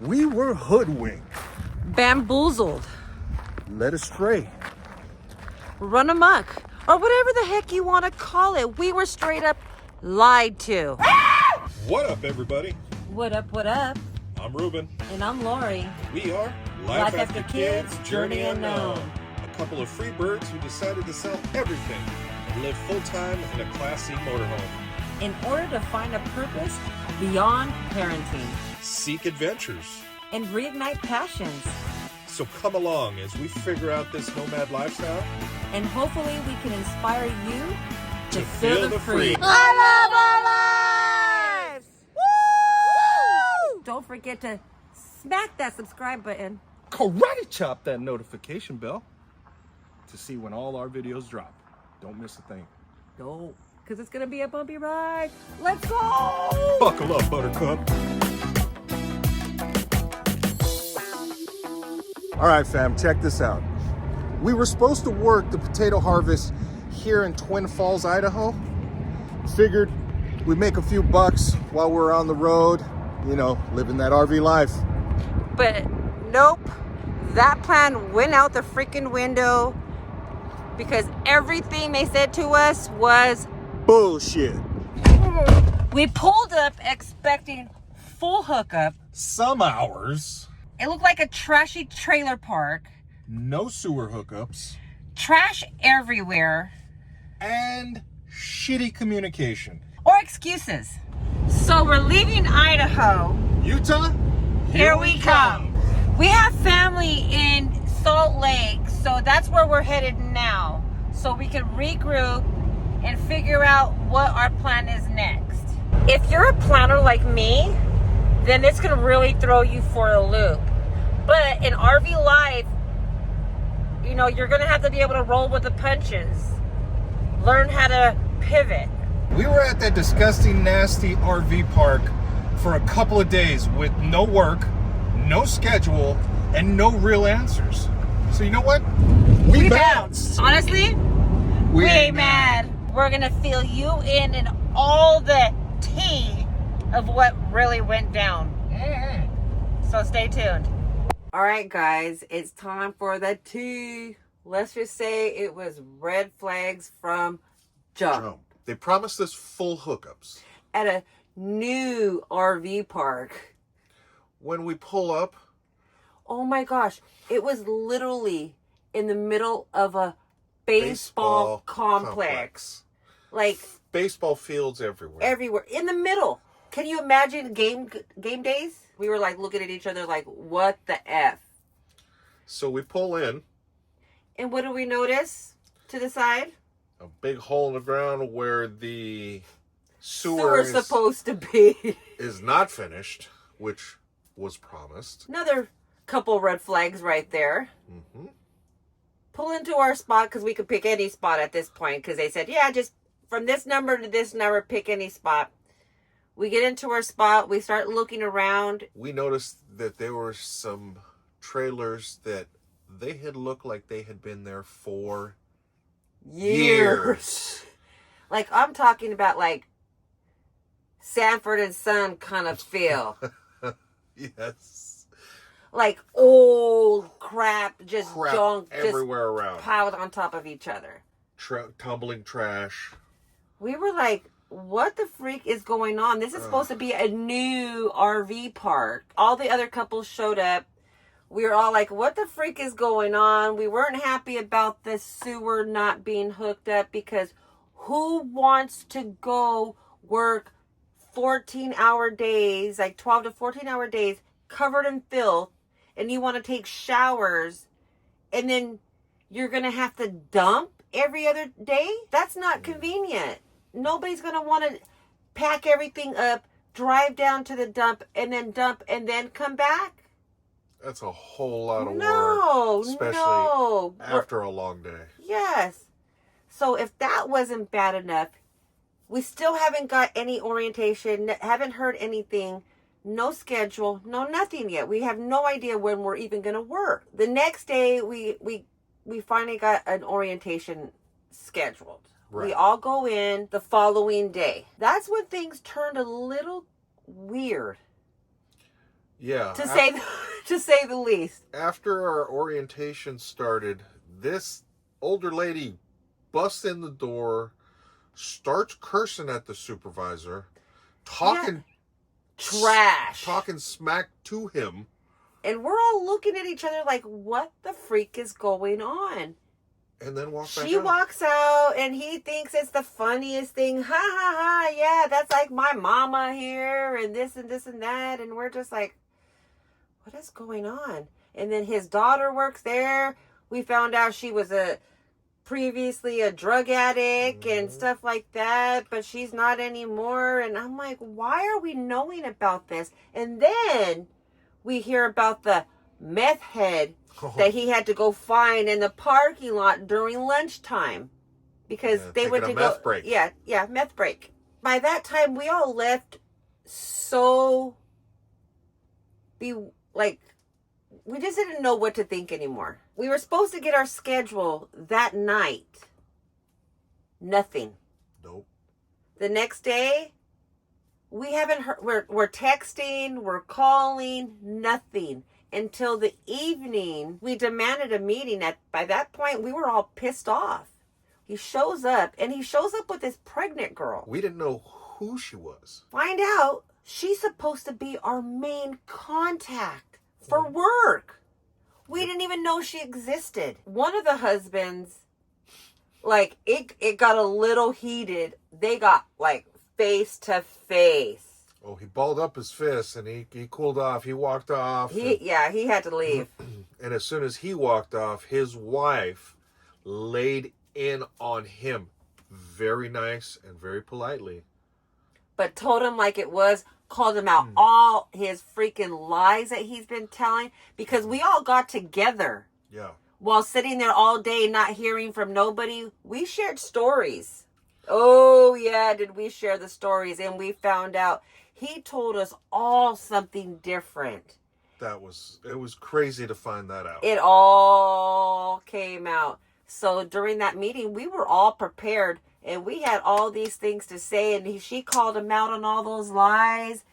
We were hoodwinked, Bamboozled, led astray. run amok, or whatever the heck you want to call it. We were straight up lied to. What up, everybody? What up, what up? I'm Ruben. And I'm Lori. We are Life After Kids, Journey Unknown. A couple of free birds who decided to sell everything and live full-time in a classy motorhome. In order to find a purpose beyond parenting Seek adventures. and reignite passions. So come along as we figure out this nomad lifestyle. And hopefully we can inspire you to feel feel the the free. free. I love our lives! Woo! Don't forget to smack that subscribe button. Karate chop that notification bell to see when all our videos drop. Don't miss a thing. No, because it's going to be a bumpy ride. Let's go! Buckle up, Buttercup. All right, fam, check this out. We were supposed to work the potato harvest here in Twin Falls, Idaho. Figured we'd make a few bucks while we're on the road, you know, living that RV life. But nope, that plan went out the freaking window because everything they said to us was Bullshit. we pulled up expecting full hookup. Some hours, It looked like a trashy trailer park, no sewer hookups, trash everywhere, and shitty communication. or excuses. So we're leaving Idaho. Utah? Here we come. We have family in Salt Lake, so that's where we're headed now. So we can regroup and figure out what our plan is next. If you're a planner like me, then this can really throw you for a loop. But in RV life, you know, you're going to have to be able to roll with the punches. Learn how to pivot. We were at that disgusting, nasty RV park for a couple of days with no work, no schedule, and no real answers. So you know what? We bounced. Honestly, we ain't mad. We're going to fill you in and all the tea of what really went down. So stay tuned. All right, guys, it's time for the tea. Let's just say it was red flags from jump. They promised us full hookups. At a new RV park. When we pull up, Oh my gosh, it was literally in the middle of a baseball complex. Like baseball fields everywhere. everywhere in the middle. Can you imagine game days? We were like looking at each other like, what the F? So we pull in, And what do we notice to the side? a big hole in the ground where the Sewer sewer supposed to be. is not finished, which was promised. Another couple red flags right there. Mm-hmm. Pull into our spot because we could pick any spot at this point because they said, yeah, just from this number to this number, pick any spot. We get into our spot. We start looking around. We noticed that there were some trailers that they had looked like they had been there for years. Like, I'm talking about like Sanford and Son kind of feel. Yes. Like old crap, just Crap junk, everywhere just around. piled on top of each other. Tumbling trash. We were like, what the freak is going on? This is supposed to be a new RV park. All the other couples showed up. We were all like, what the freak is going on? We weren't happy about the sewer not being hooked up because who wants to go work 14-hour days, like 12 to 14-hour days, covered in filth, and you want to take showers, and then you're going to have to dump every other day? That's not convenient. Nobody's going to want to pack everything up, drive down to the dump, and then come back. That's a whole lot of No, work. Especially no. after a long day. Yes. So if that wasn't bad enough, we still haven't got any orientation, haven't heard anything, no schedule, no nothing yet. We have no idea when we're even going to work. The next day, we finally got an orientation scheduled. Right. We all go in the following day. That's when things turned a little weird. Yeah. To say the least. After our orientation started, this older lady busts in the door, starts cursing at the supervisor, talking trash, talking smack to him. And we're all looking at each other like, what the freak is going on? And then She walks out, and he thinks it's the funniest thing. Ha, ha, ha, yeah, that's like my mama here, and this and this and that. And we're just like, what is going on? And then his daughter works there. We found out she was previously a drug addict and stuff like that, but she's not anymore. And I'm like, why are we knowing about this? And then we hear about the meth head that he had to go find in the parking lot during lunchtime because they went to go meth break. Yeah, meth break. By that time, we all left we just didn't know what to think anymore. We were supposed to get our schedule that night. Nothing. Nope. The next day, we haven't heard. We're texting, we're calling, nothing. Until the evening, we demanded a meeting. By that point, we were all pissed off. He shows up, and he shows up with this pregnant girl. We didn't know who she was. Find out she's supposed to be our main contact for work. We didn't even know she existed. One of the husbands, it got a little heated. They got face to face. Oh, he balled up his fist and he cooled off. He walked off. He had to leave. And as soon as he walked off, his wife laid in on him very nice and very politely. But told him like it was, called him out all his freaking lies that he's been telling, because we all got together. Yeah. While sitting there all day not hearing from nobody, we shared stories. Oh, yeah, did we share the stories. And we found out he told us all something different. It was crazy to find that out. It all came out. So during that meeting, we were all prepared. And we had all these things to say. And she called him out on all those lies.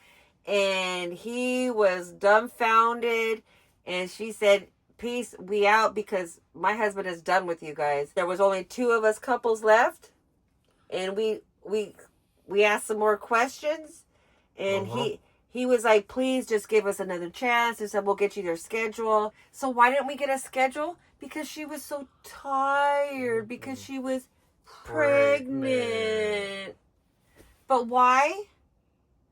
And he was dumbfounded. And she said, peace, we out, because my husband is done with you guys. There was only 2 of us couples left. And we asked some more questions. And he was like, please just give us another chance. He said, we'll get you their schedule. So why didn't we get a schedule? Because she was so tired. Because she was pregnant. But why?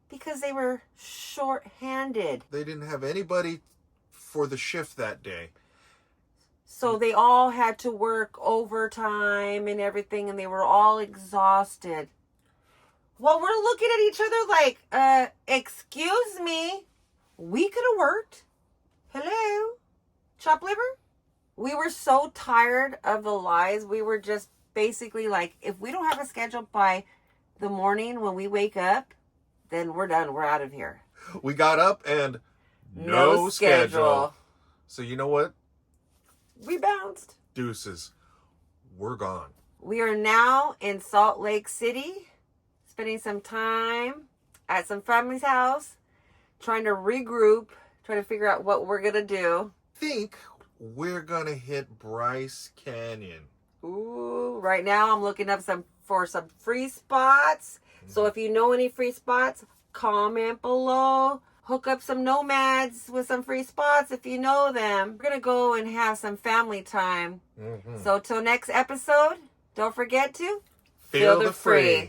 Because they were short-handed. They didn't have anybody for the shift that day. So they all had to work overtime and everything, and they were all exhausted. Well, we're looking at each other like, excuse me, we could have worked. Hello? Chopped liver? We were so tired of the lies. We were just basically like, if we don't have a schedule by the morning when we wake up, then we're done. We're out of here. We got up and no schedule. So you know what? We bounced. Deuces. We're gone. We are now in Salt Lake City, spending some time at some family's house, trying to regroup, trying to figure out what we're going to do. I think we're going to hit Bryce Canyon. Ooh, right now I'm looking up for some free spots. So if you know any free spots, comment below. Hook up some nomads with some free spots if you know them. We're going to go and have some family time. So till next episode, don't forget to Feel the free.